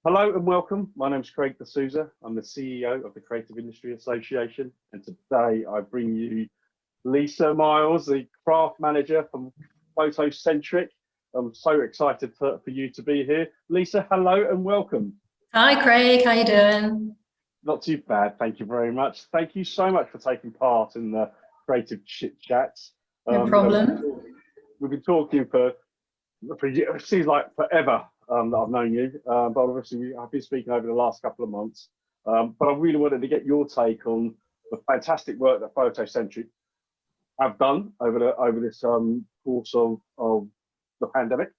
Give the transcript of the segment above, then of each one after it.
Hello and welcome. My name is Craig D'Souza. I'm the CEO of the Creative Industry Association, and today I bring you Lisa Miles, the craft manager from Photocentric. I'm so excited for you to be here. Lisa, hello and welcome. Hi Craig, how you doing? Not too bad, thank you very much. Thank you so much for taking part in the Creative Chit Chats. No problem. We've been talking for it seems like forever. That I've known you, but obviously I've been speaking over the last couple of months. But I really wanted to get your take on the fantastic work that Photocentric have done over this course of the pandemic,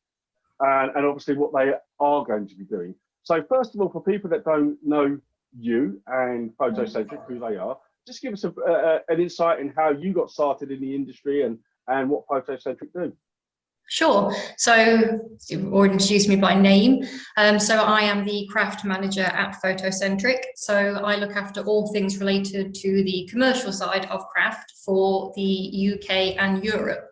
and obviously what they are going to be doing. So first of all, for people that don't know you and Photocentric, who they are, just give us an insight in how you got started in the industry and what Photocentric do. Sure. So you've already introduced me by name. So I am the craft manager at Photocentric. So I look after all things related to the commercial side of craft for the UK and Europe.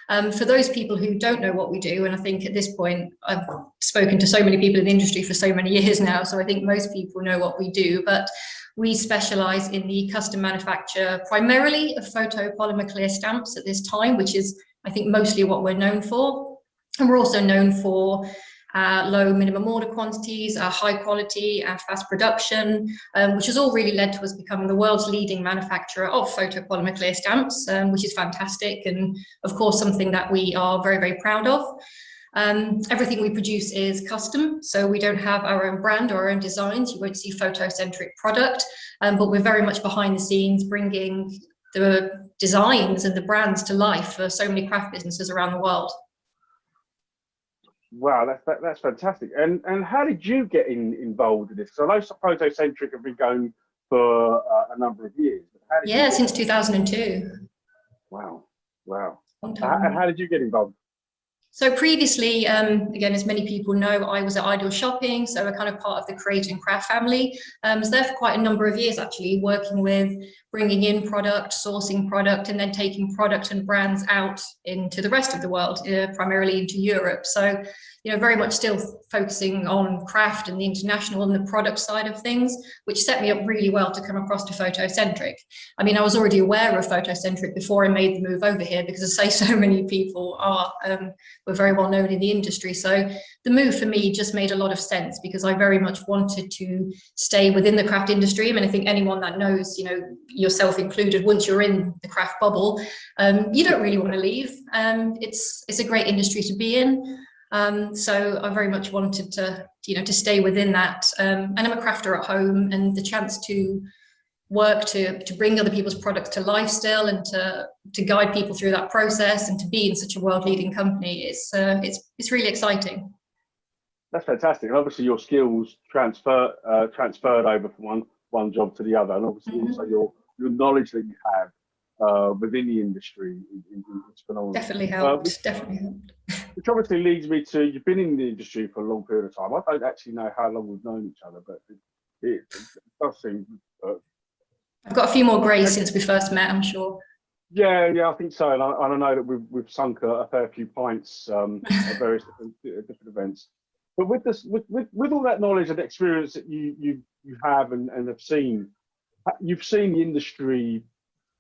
For those people who don't know what we do, and I think at this point I've spoken to so many people in the industry for so many years now, so I think most people know what we do, but we specialise in the custom manufacture primarily of photopolymer clear stamps at this time, which is I think mostly what we're known for. And we're also known for low minimum order quantities, high quality, fast production, which has all really led to us becoming the world's leading manufacturer of photopolymer clear stamps, which is fantastic and of course something that we are very, very proud of. Everything we produce is custom, so we don't have our own brand or our own designs. You won't see Photocentric product, but we're very much behind the scenes bringing the designs and the brands to life for so many craft businesses around the world. Wow, that's fantastic. And how did you get involved in this? Because I know Photocentric have been going for a number of years. Yeah, since 2002. Wow. And how did you get involved? So previously, again, as many people know, I was at Ideal Shopping, so we're kind of part of the Create and Craft family. I was there for quite a number of years, actually, working with bringing in product, sourcing product, and then taking product and brands out into the rest of the world, primarily into Europe. So, you know, very much still focusing on craft and the international and the product side of things, which set me up really well to come across to Photocentric. I mean, I was already aware of Photocentric before I made the move over here, because I say so many people are, we're very well known in the industry. So the move for me just made a lot of sense because I very much wanted to stay within the craft industry. I mean, I think anyone that knows, you know, yourself included, once you're in the craft bubble, you don't really want to leave. It's a great industry to be in. So I very much wanted to, you know, to stay within that. And I'm a crafter at home, and the chance to work to bring other people's products to life still, and to guide people through that process, and to be in such a world-leading company, it's really exciting. That's fantastic. And obviously your skills transferred over from one job to the other, and obviously also your knowledge that you have within the industry is phenomenal. Definitely helped. Definitely helped. Which obviously leads me to, you've been in the industry for a long period of time. I don't actually know how long we've known each other, but it does seem. I've got a few more greys since we first met, I'm sure. Yeah, I think so. And I know that we've sunk a fair few pints at various different events. But with this, with all that knowledge and experience that you have and have seen, you've seen the industry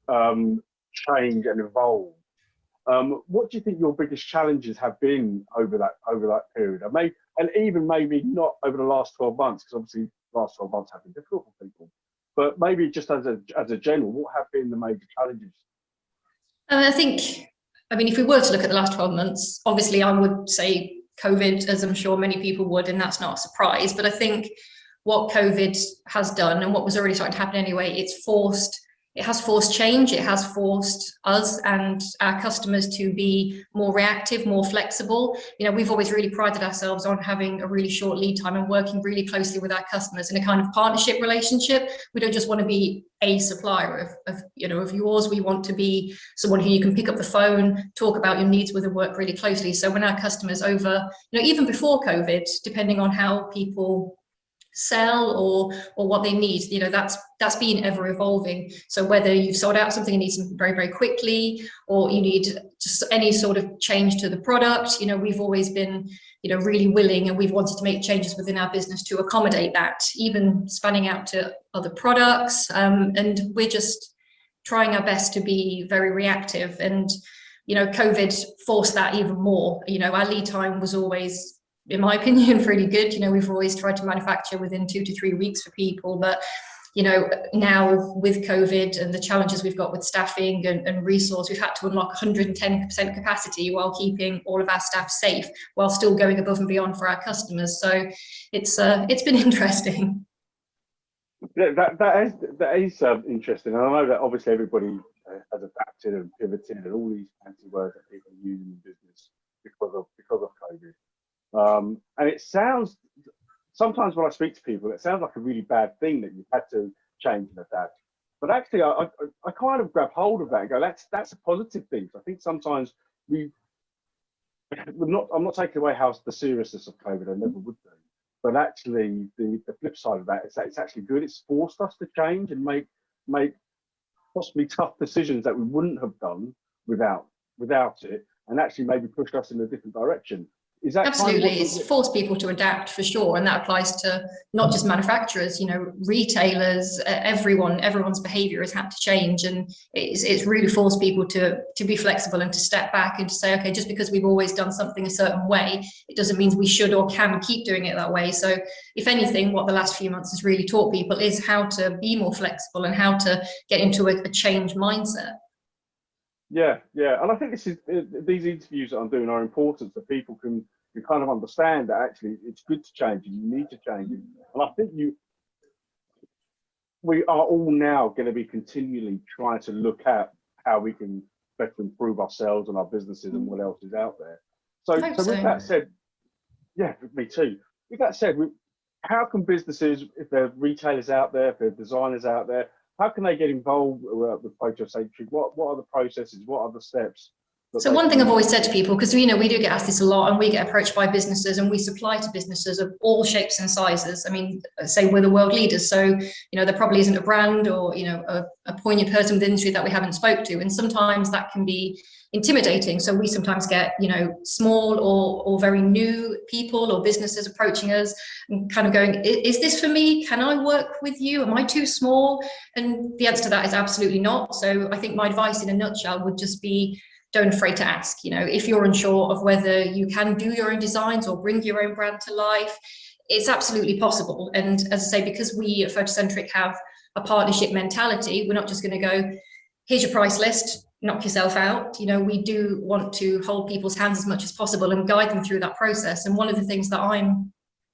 change and evolve. What do you think your biggest challenges have been over that period? And even maybe not over the last 12 months, because obviously the last 12 months have been difficult for people. But maybe just as a general, what have been the major challenges? I think, I mean, if we were to look at the last 12 months, obviously I would say COVID, as I'm sure many people would, and that's not a surprise. But I think what COVID has done, and what was already starting to happen anyway, it has forced change. It has forced us and our customers to be more reactive, more flexible. You know, we've always really prided ourselves on having a really short lead time and working really closely with our customers in a kind of partnership relationship. We don't just want to be a supplier of yours. We want to be someone who you can pick up the phone, talk about your needs with, and work really closely. So when our customers even before COVID, depending on how people sell or what they need. You know, that's been ever evolving. So whether you've sold out something and need something very, very quickly, or you need just any sort of change to the product, you know, we've always been, you know, really willing, and we've wanted to make changes within our business to accommodate that, even spanning out to other products. And we're just trying our best to be very reactive. And, you know, COVID forced that even more. You know, our lead time was always, in my opinion, pretty good. You know, we've always tried to manufacture within 2 to 3 weeks for people, but you know, now with COVID and the challenges we've got with staffing and resource, we've had to unlock 110% capacity while keeping all of our staff safe, while still going above and beyond for our customers. So it's been interesting. Yeah, that is interesting, and I know that obviously everybody has adapted and pivoted and all these fancy words that people use in business because of COVID. And it sounds, sometimes when I speak to people, it sounds like a really bad thing that you've had to change and adapt. But actually, I kind of grab hold of that and go, that's a positive thing. So I think sometimes I'm not taking away the seriousness of COVID. I never would do. But actually, the flip side of that is that it's actually good. It's forced us to change and make possibly tough decisions that we wouldn't have done without it, and actually maybe pushed us in a different direction. Is that absolutely kind of it's forced people to adapt, for sure, and that applies to not just manufacturers, you know, retailers, everyone's behavior has had to change, and it's really forced people to be flexible and to step back and to say, okay, just because we've always done something a certain way, it doesn't mean we should or can keep doing it that way. So if anything, what the last few months has really taught people is how to be more flexible and how to get into a change mindset. Yeah, and I think these interviews that I'm doing are important so people can kind of understand that actually it's good to change and you need to change it. And I think we are all now going to be continually trying to look at how we can better improve ourselves and our businesses and what else is out there. So with that said, yeah, me too. With that said, how can businesses, if there are retailers out there, if there are designers out there, how can they get involved with Photocentric? What are the processes? What are the steps? So one thing I've always said to people, because you know we do get asked this a lot, and we get approached by businesses, and we supply to businesses of all shapes and sizes. I mean, say we're the world leaders, so you know there probably isn't a brand or you know a poignant person within the industry that we haven't spoke to, and sometimes that can be intimidating. So we sometimes get, you know, small or very new people or businesses approaching us and kind of going, is this for me? Can I work with you? Am I too small? And the answer to that is absolutely not. So I think my advice in a nutshell would just be, don't afraid to ask. You know, if you're unsure of whether you can do your own designs or bring your own brand to life, it's absolutely possible. And as I say, because we at Photocentric have a partnership mentality, we're not just going to go, here's your price list, knock yourself out. You know, we do want to hold people's hands as much as possible and guide them through that process. And one of the things that I'm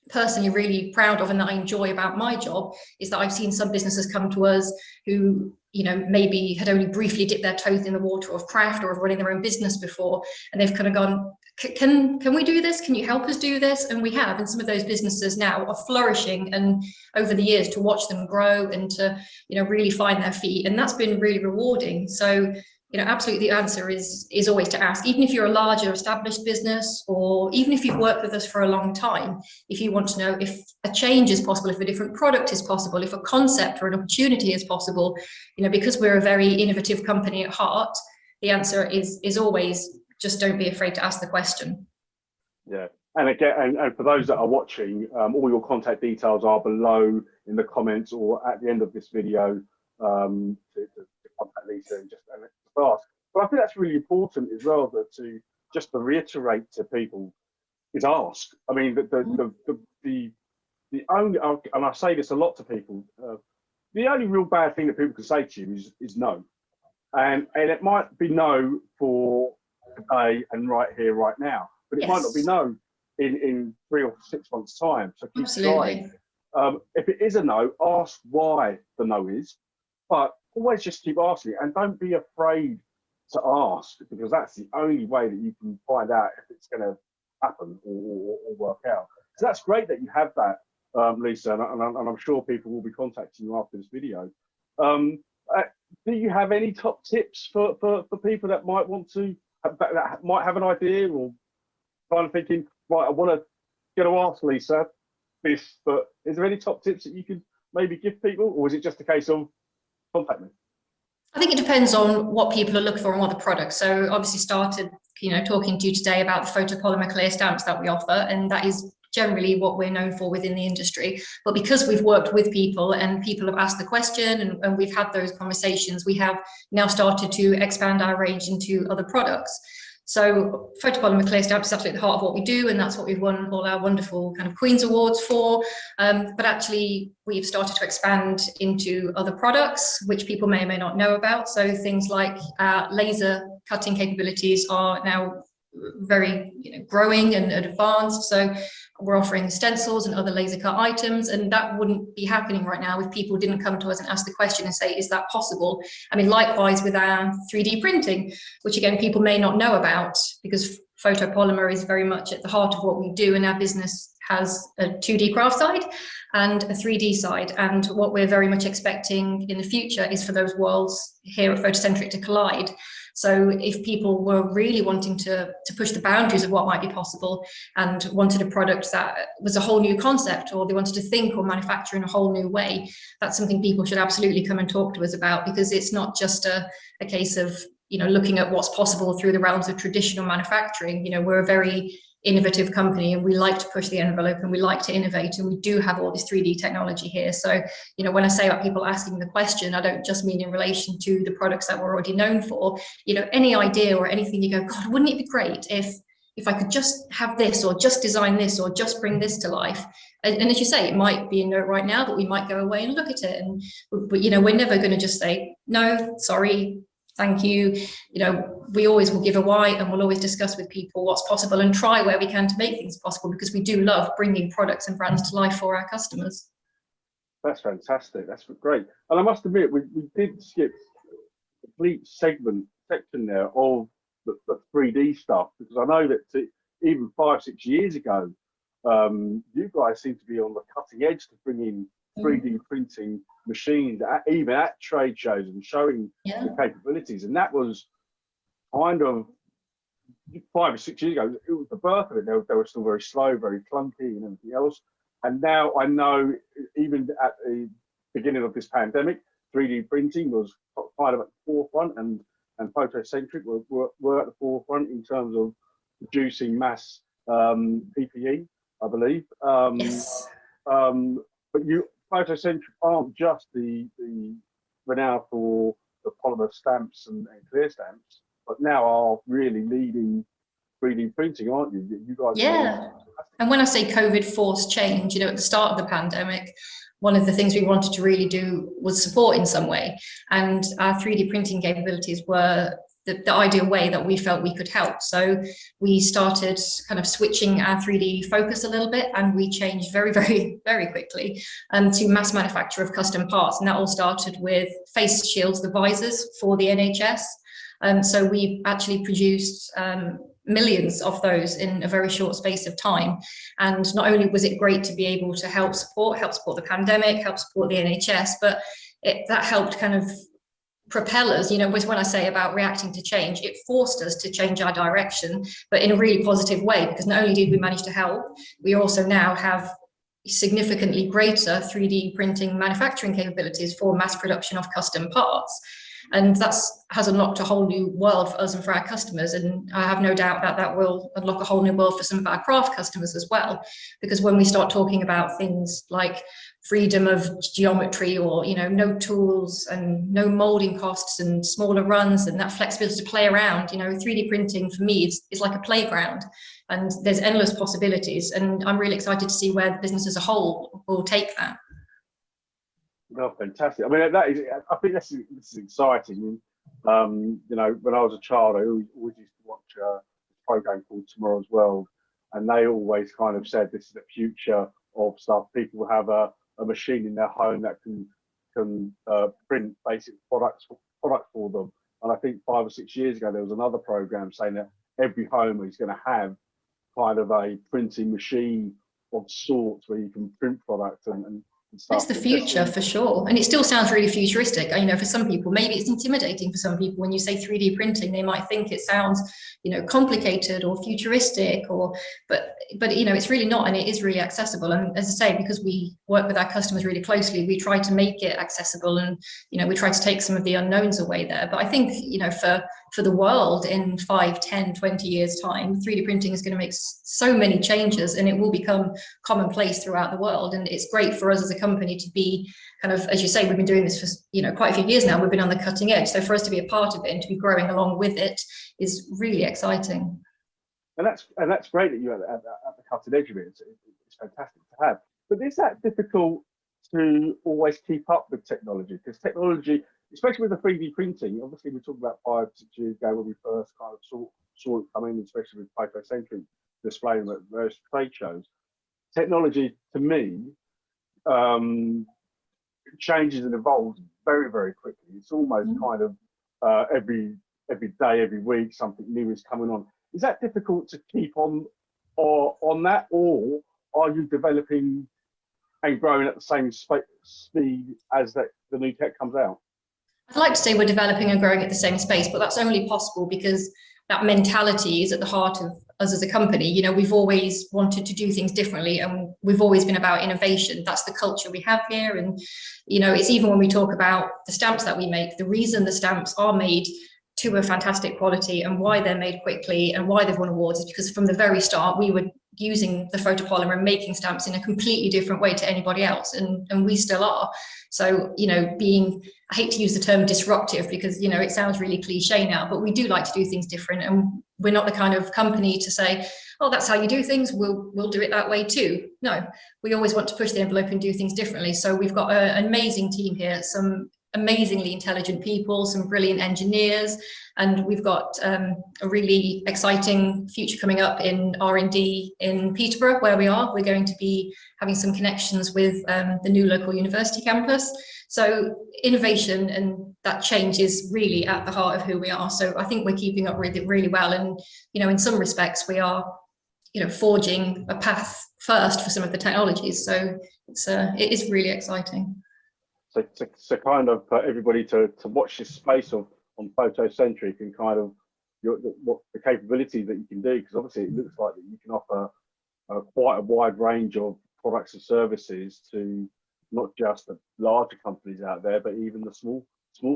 personally really proud of and that I enjoy about my job is that I've seen some businesses come to us who, you know, maybe had only briefly dipped their toes in the water of craft or of running their own business before, and they've kind of gone, can we do this? Can you help us do this? And we have, and some of those businesses now are flourishing, and over the years to watch them grow and to, you know, really find their feet, and that's been really rewarding. So, you know, absolutely the answer is always to ask, even if you're a larger established business, or even if you've worked with us for a long time. If you want to know if a change is possible, if a different product is possible, if a concept or an opportunity is possible, you know, because we're a very innovative company at heart, the answer is always just don't be afraid to ask the question. Yeah, and again, and for those that are watching, all your contact details are below in the comments or at the end of this video to contact Lisa and just ask. But I think that's really important as well, that to reiterate to people is ask. I mean, the only, and I say this a lot to people, the only real bad thing that people can say to you is no, and it might be no for today and right here, right now, but it might not be no in 3 or 6 months' time. So keep trying. If it is a no, ask why the no is, but always just keep asking, and don't be afraid to ask, because that's the only way that you can find out if it's going to happen or work out. So that's great that you have that, Lisa, and I'm sure people will be contacting you after this video. Do you have any top tips for people that might want to, that might have an idea or kind of thinking, right, I want to ask Lisa, this, but is there any top tips that you could maybe give people, or is it just a case of contact me? I think it depends on what people are looking for and what the products. So obviously started, talking to you today about the photopolymer clear stamps that we offer, and that is generally what we're known for within the industry. But because we've worked with people and people have asked the question and we've had those conversations, we have now started to expand our range into other products. So photopolymer clear stamp is absolutely the heart of what we do, and that's what we've won all our wonderful kind of Queen's Awards for. But actually, we've started to expand into other products, which people may or may not know about. So things like laser cutting capabilities are now very growing and advanced. So we're offering stencils and other laser cut items, and that wouldn't be happening right now if people didn't come to us and ask the question and say, is that possible? I mean, likewise with our 3D printing, which again, people may not know about, because photopolymer is very much at the heart of what we do, and our business has a 2D craft side and a 3D side. And what we're very much expecting in the future is for those worlds here at Photocentric to collide. So if people were really wanting to push the boundaries of what might be possible and wanted a product that was a whole new concept, or they wanted to think or manufacture in a whole new way, that's something people should absolutely come and talk to us about, because it's not just a case of looking at what's possible through the realms of traditional manufacturing. We're a very innovative company, and we like to push the envelope and we like to innovate, and we do have all this 3D technology here. So when I say about people asking the question, I don't just mean in relation to the products that we're already known for. Any idea or anything you go, God, wouldn't it be great if I could just have this, or just design this, or just bring this to life. And as you say, it might be a no right now, but we might go away and look at it. But we're never going to just say, no, sorry, thank you. We always will give a why, and we'll always discuss with people what's possible and try where we can to make things possible, because we do love bringing products and brands to life for our customers. That's fantastic. That's great. And I must admit, we did skip a complete section there of the 3D stuff, because I know that even 5-6 years ago, you guys seem to be on the cutting edge to bring in 3D printing machines, even at trade shows, and showing the capabilities. And that was kind of 5 or 6 years ago. It was the birth of it. They were still very slow, very clunky, and everything else. And now I know, even at the beginning of this pandemic, 3D printing was kind of at the forefront, and Photocentric were at the forefront in terms of producing mass PPE, I believe. Yes. But Photocentric aren't just the renowned for the polymer stamps and clear stamps, but now are really leading 3D printing, aren't you? You guys. Yeah. And when I say COVID forced change, at the start of the pandemic, one of the things we wanted to really do was support in some way. And our 3D printing capabilities were the ideal way that we felt we could help. So we started kind of switching our 3D focus a little bit, and we changed very, very, very quickly to mass manufacture of custom parts. And that all started with face shields, the visors for the NHS. So we actually produced millions of those in a very short space of time. And not only was it great to be able to help support the pandemic, help support the NHS, but that helped kind of propel us, when I say about reacting to change, it forced us to change our direction, but in a really positive way, because not only did we manage to help, we also now have significantly greater 3D printing manufacturing capabilities for mass production of custom parts. And that has unlocked a whole new world for us and for our customers. And I have no doubt that that will unlock a whole new world for some of our craft customers as well. Because when we start talking about things like freedom of geometry, or no tools and no molding costs and smaller runs and that flexibility to play around, 3D printing for me is like a playground, and there's endless possibilities. And I'm really excited to see where the business as a whole will take that. Oh, fantastic. I mean, I think this is exciting. When I was a child, I always used to watch a program called Tomorrow's World, and they always kind of said this is the future of stuff. People will have a machine in their home that can print basic product for them. And I think 5 or 6 years ago, there was another program saying that every home is going to have kind of a printing machine of sorts where you can print product and and stuff. It's the future for sure. And it still sounds really futuristic. You know, for some people, maybe it's intimidating for some people. When you say 3D printing, they might think it sounds, you know, complicated or futuristic but, you know, it's really not, and it is really accessible. And as I say, because we work with our customers really closely, we try to make it accessible and, you know, we try to take some of the unknowns away there. But I think, you know, for the world in 5, 10, 20 years time, 3D printing is going to make so many changes and it will become commonplace throughout the world. And it's great for us as a company to be kind of, as you say, we've been doing this for, you know, quite a few years now. We've been on the cutting edge. So for us to be a part of it and to be growing along with it is really exciting. And that's great that you're at the cutting edge of it. It's fantastic to have. But is that difficult to always keep up with technology? Because technology, especially with the 3D printing, obviously we talked about 5, 6 years ago when we first kind of saw it come in, especially with Photocentric displaying at various trade shows. Technology, to me, changes and evolves very, very quickly. It's almost kind of every day, every week, something new is coming on. Is that difficult to keep on that, or are you developing and growing at the same speed as the new tech comes out? I'd like to say we're developing and growing at the same space, but that's only possible because that mentality is at the heart of us as a company. You know, we've always wanted to do things differently and we've always been about innovation. That's the culture we have here. And, you know, it's even when we talk about the stamps that we make, the reason the stamps are made to a fantastic quality and why they're made quickly and why they've won awards is because from the very start, we were using the photopolymer and making stamps in a completely different way to anybody else. And we still are. So, you know, I hate to use the term disruptive because, you know, it sounds really cliche now, but we do like to do things different. And we're not the kind of company to say, oh, that's how you do things, we'll do it that way too. No, we always want to push the envelope and do things differently. So we've got an amazing team here, some amazingly intelligent people, some brilliant engineers, and we've got a really exciting future coming up in R&D in Peterborough, where we are. We're going to be having some connections with the new local university campus. So innovation and that change is really at the heart of who we are. So I think we're keeping up with it really well. And, you know, in some respects, we are, you know, forging a path first for some of the technologies. So it is really exciting. So kind of everybody to watch this space on Photocentric and kind of what the capability that you can do, because obviously it looks like that you can offer quite a wide range of products and services to not just the larger companies out there, but even the small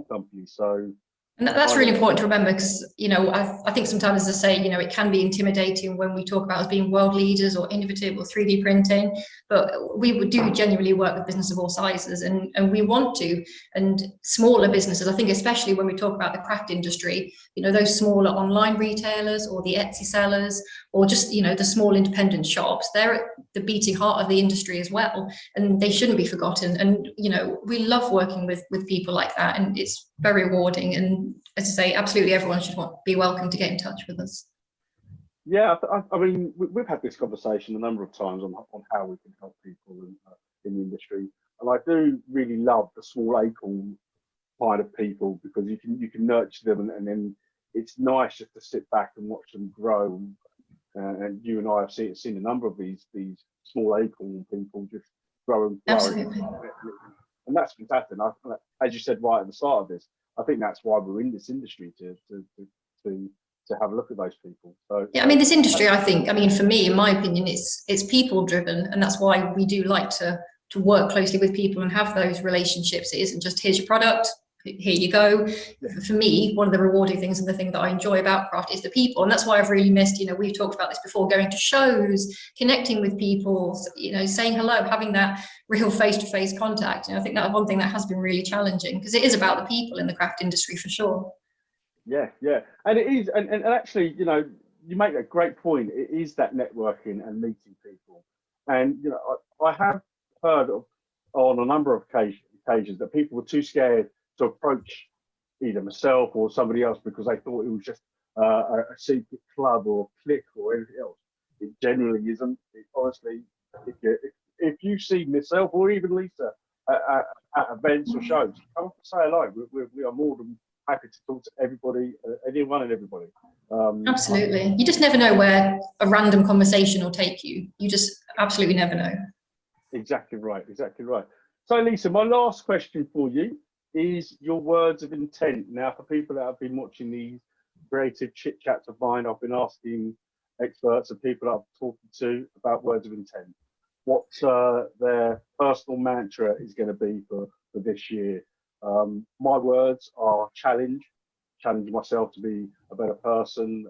companies. So. And that's really important to remember because, you know, I think sometimes, as I say, you know, it can be intimidating when we talk about us being world leaders or innovative or 3D printing, but we do genuinely work with businesses of all sizes and we want to. And smaller businesses, I think, especially when we talk about the craft industry, you know, those smaller online retailers or the Etsy sellers or just, you know, the small independent shops, they're at the beating heart of the industry as well. And they shouldn't be forgotten. And, you know, we love working with people like that and it's very rewarding. And as I say, absolutely everyone should be welcome to get in touch with us. Yeah, I mean, we've had this conversation a number of times on how we can help people in the industry, and I do really love the small acorn kind of people because you can nurture them, and then it's nice just to sit back and watch them grow. And you and I have seen a number of these small acorn people just grow and grow. Absolutely. And that's fantastic. As you said right at the start of this, I think that's why we're in this industry to have a look at those people. So yeah, I mean, this industry, I think, I mean, for me, in my opinion, it's people driven, and that's why we do like to work closely with people and have those relationships. It isn't just here's your product, here you go. For me, one of the rewarding things and the thing that I enjoy about craft is the people, and that's why I've really missed, you know, we've talked about this before, going to shows, connecting with people, you know, saying hello, having that real face-to-face contact. And I think that's one thing that has been really challenging because it is about the people in the craft industry for sure. Yeah, and it is, and actually, you know, you make a great point. It is that networking and meeting people, and you know, I have heard on a number of occasions that people were too scared to approach either myself or somebody else because they thought it was just a secret club or clique or anything else. It generally isn't. Honestly, if you see myself or even Lisa at events or shows, come up and say hello. We are more than happy to talk to everybody, anyone and everybody. Absolutely. You just never know where a random conversation will take you. You just absolutely never know. Exactly right. So Lisa, my last question for you is your words of intent. Now, for people that have been watching these creative chit chats of mine, I've been asking experts and people I've talked to about words of intent. What their personal mantra is going to be for this year. My words are challenge myself to be a better person,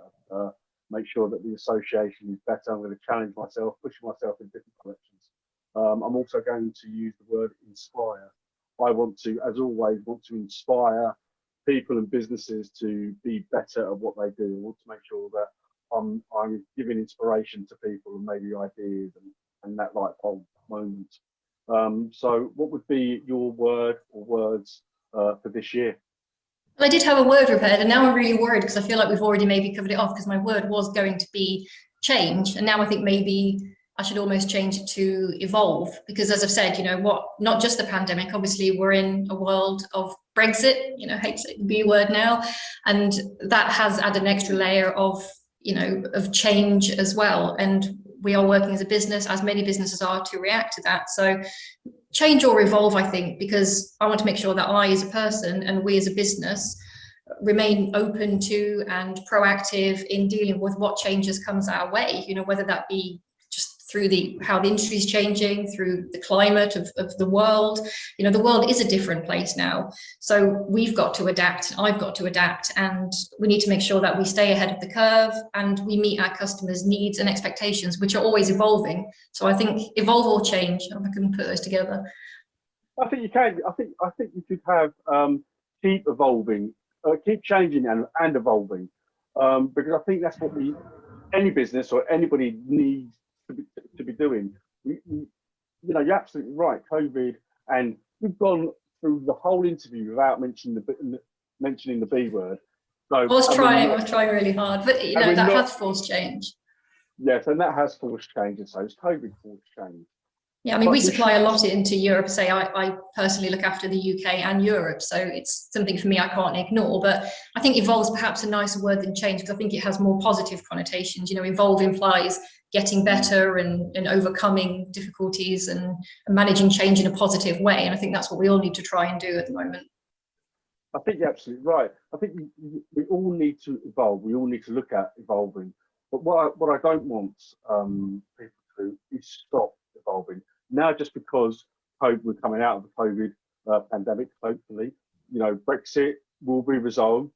make sure that the association is better. I'm going to challenge myself, pushing myself in different directions. I'm also going to use the word inspire. I want to, as always, inspire people and businesses to be better at what they do. I want to make sure that I'm giving inspiration to people and maybe ideas and that light bulb moment. So what would be your word or words for this year? Well, I did have a word prepared, and now I'm really worried because I feel like we've already maybe covered it off, because my word was going to be change, and now I think maybe I should almost change it to evolve, because as I've said, you know what, not just the pandemic, obviously we're in a world of Brexit, you know, hate to say the B word now, and that has added an extra layer of, you know, of change as well, and we are working as a business, as many businesses are, to react to that. So change or evolve, I think, because I want to make sure that I as a person and we as a business remain open to and proactive in dealing with what changes comes our way, you know, whether that be just through how the industry is changing, through the climate of the world. You know, the world is a different place now, so we've got to adapt, I've got to adapt, and we need to make sure that we stay ahead of the curve and we meet our customers' needs and expectations, which are always evolving. So I think evolve or change, if I can put those together. I think you can. I think you could have keep evolving, keep changing and evolving, because I think that's what any business or anybody needs to be doing. You know, you're absolutely right. COVID, and we've gone through the whole interview without mentioning the B word. So I was trying really hard, but you know, that has forced change. Yes, and that has forced change, and so it's COVID forced change. Yeah, I mean, we supply a lot into Europe. Say, I personally look after the UK and Europe, so it's something for me I can't ignore. But I think evolve is perhaps a nicer word than change, because I think it has more positive connotations. You know, evolve implies getting better and overcoming difficulties and managing change in a positive way. And I think that's what we all need to try and do at the moment. I think you're absolutely right. I think we all need to evolve. We all need to look at evolving. But what I don't want people to do is stop evolving. Now, just because we're coming out of the COVID pandemic, hopefully, you know, Brexit will be resolved,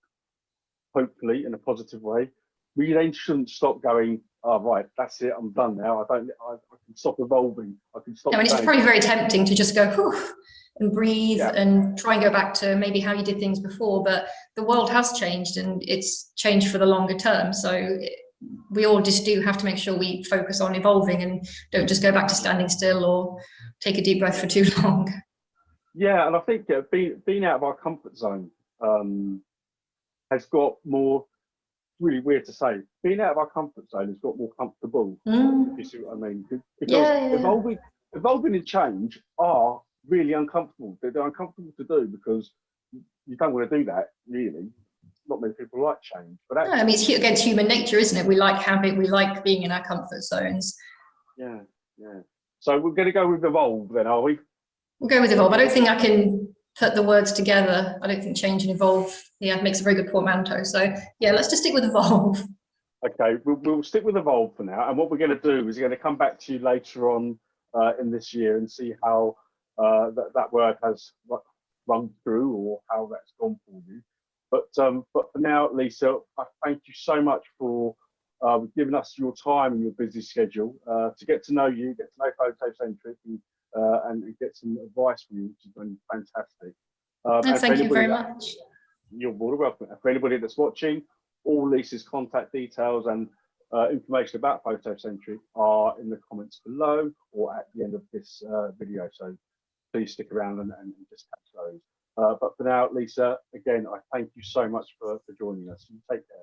hopefully, in a positive way. We then shouldn't stop going, oh, right, that's it, I'm done now. I can stop evolving. I can stop. I mean, it's probably very tempting to just go, whew, and breathe and try and go back to maybe how you did things before. But the world has changed, and it's changed for the longer term. So we all just do have to make sure we focus on evolving and don't just go back to standing still or take a deep breath for too long. Yeah, and I think being out of our comfort zone has got more, really weird to say, being out of our comfort zone has got more comfortable, if you see what I mean. Because evolving and change are really uncomfortable. They're uncomfortable to do because you don't want to do that, really. Not many people like change, but actually, no, I mean, it's against human nature, isn't it? We like habit, we like being in our comfort zones. Yeah. So we're going to go with evolve then, are we? We'll go with evolve. I don't think I can put the words together. I don't think change and evolve, makes a very good portmanteau. So yeah, let's just stick with evolve. Okay, we'll stick with evolve for now. And what we're going to do is we're going to come back to you later on in this year and see how that word has run through or how that's gone for you. But for now, Lisa, I thank you so much for giving us your time and your busy schedule to get to know you, get to know Photocentric, and get some advice from you, which has been fantastic. Thank you very much. You're more than welcome. For anybody that's watching, all Lisa's contact details and information about Photocentric are in the comments below or at the end of this video. So please stick around and just catch those. But for now, Lisa, again, I thank you so much for joining us. You take care.